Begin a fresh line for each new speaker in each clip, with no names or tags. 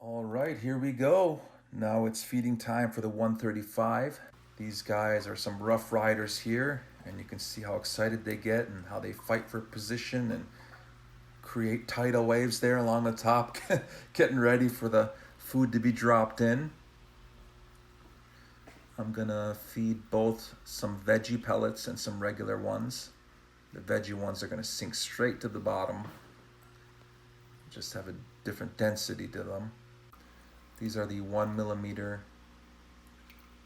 All right, here we go. Now it's feeding time for the 135. These guys are some rough riders here, and you can see how excited they get and how they fight for position and create tidal waves there along the top, getting ready for the food to be dropped in. I'm gonna feed both some veggie pellets and some regular ones. The veggie ones are gonna sink straight to the bottom, just have a different density to them. These are the 1 millimeter,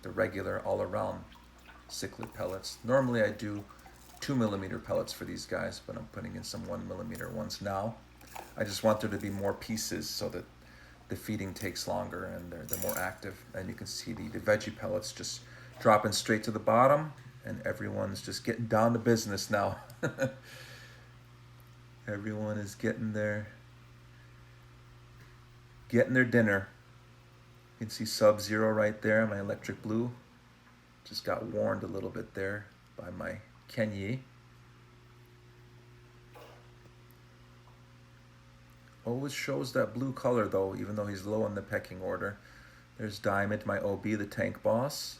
the regular all around cichlid pellets. Normally I do 2 millimeter pellets for these guys, but I'm putting in some 1 millimeter ones now. I just want there to be more pieces so that the feeding takes longer and they're more active. And you can see the veggie pellets just dropping straight to the bottom, and everyone's just getting down to business now. Everyone is getting their dinner. You can see Sub-Zero right there, my electric blue. Just got warned a little bit there by my Kenyi. Always shows that blue color though, even though he's low in the pecking order. There's Diamond, my OB, the tank boss.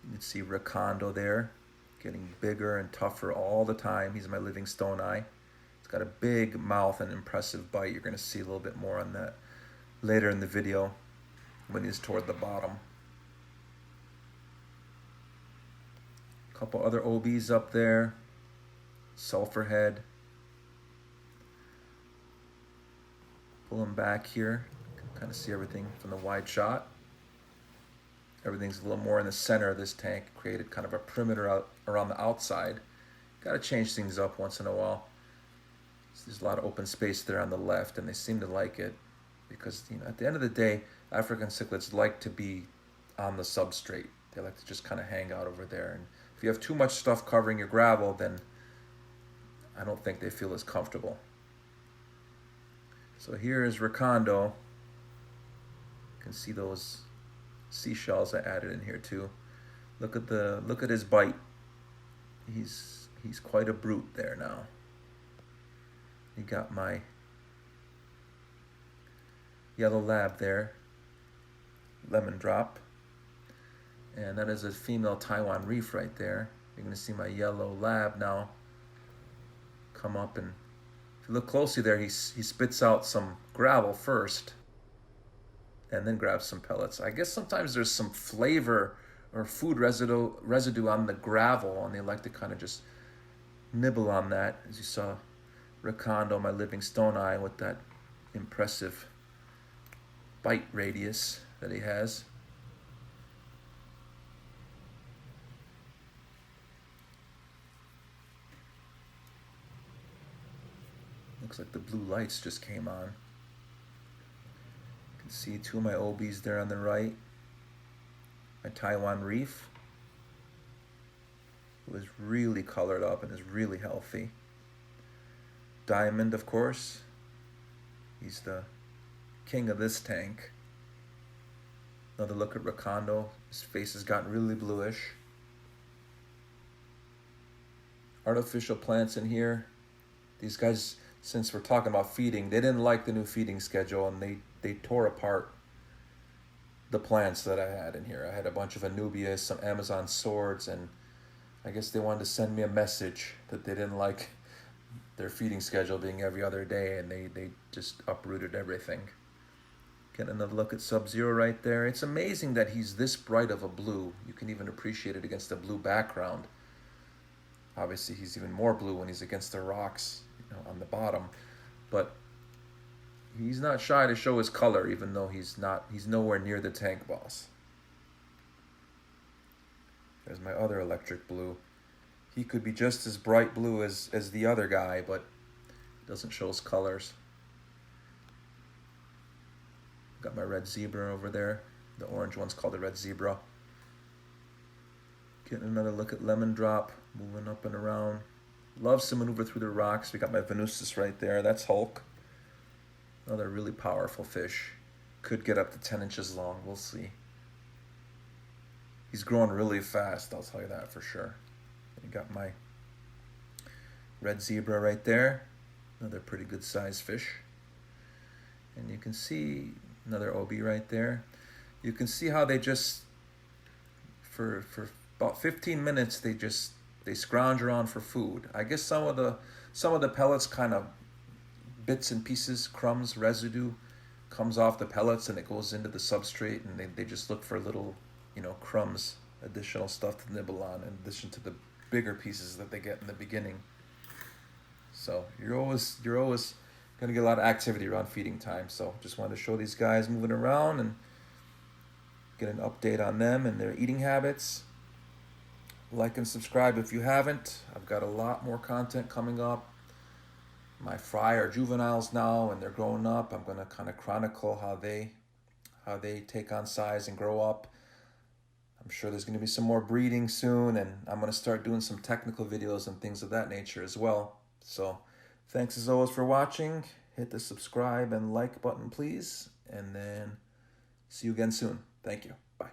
You can see Recondo there, getting bigger and tougher all the time. He's my Livingstone eye. It's got a big mouth and impressive bite. You're gonna see a little bit more on that later in the video when he's toward the bottom. A couple other OBs up there. Sulfurhead. Pull him back here. You can kind of see everything from the wide shot. Everything's a little more in the center of this tank. Created kind of a perimeter out around the outside. Got to change things up once in a while. There's a lot of open space there on the left, and they seem to like it because, you know, at the end of the day, African cichlids like to be on the substrate. They like to just kind of hang out over there. And if you have too much stuff covering your gravel, then I don't think they feel as comfortable. So here is Recondo. You can see those seashells I added in here too. Look at his bite. He's quite a brute there now. You got my yellow lab there, lemon drop, and that is a female Taiwan reef right there. You're gonna see my yellow lab now come up, and if you look closely there, he spits out some gravel first and then grabs some pellets. I guess sometimes there's some flavor or food residue on the gravel, and they like to kind of just nibble on that. As you saw Recondo, my Livingstone eye, with that impressive bite radius that he has. Looks like the blue lights just came on. You can see two of my OBs there on the right. My Taiwan reef, who is really colored up and is really healthy. Diamond, of course. He's the king of this tank. Another look at Recondo. His face has gotten really bluish. Artificial plants in here. These guys, since we're talking about feeding, they didn't like the new feeding schedule, and they tore apart the plants that I had in here. I had a bunch of Anubias, some Amazon swords, and I guess they wanted to send me a message that they didn't like their feeding schedule being every other day, and they just uprooted everything. Getting another look at Sub-Zero right there. It's amazing that he's this bright of a blue. You can even appreciate it against a blue background. Obviously, he's even more blue when he's against the rocks, you know, on the bottom. But he's not shy to show his color, even though he's nowhere near the tank boss. There's my other electric blue. He could be just as bright blue as the other guy, but doesn't show his colors. Got my red zebra over there. The orange one's called the red zebra. Getting another look at lemon drop, moving up and around. Loves to maneuver through the rocks. We got my Venusis right there. That's Hulk. Another really powerful fish. Could get up to 10 inches long. We'll see. He's growing really fast, I'll tell you that for sure. You got my red zebra right there. Another pretty good sized fish. And you can see another OB right there. You can see how they just, for about 15 minutes, they scrounge around for food. I guess some of the pellets, kind of bits and pieces, crumbs, residue comes off the pellets and it goes into the substrate, and they just look for little, crumbs, additional stuff to nibble on in addition to the bigger pieces that they get in the beginning. So you're always gonna get a lot of activity around feeding time. So just wanted to show these guys moving around and get an update on them and their eating habits. Like and subscribe if you haven't. I've got a lot more content coming up. My fry are juveniles now and they're growing up. I'm going to kind of chronicle how they take on size and grow up. I'm sure there's going to be some more breeding soon, and I'm going to start doing some technical videos and things of that nature as well. So thanks as always for watching. Hit the subscribe and like button, please, and then see you again soon. Thank you. Bye.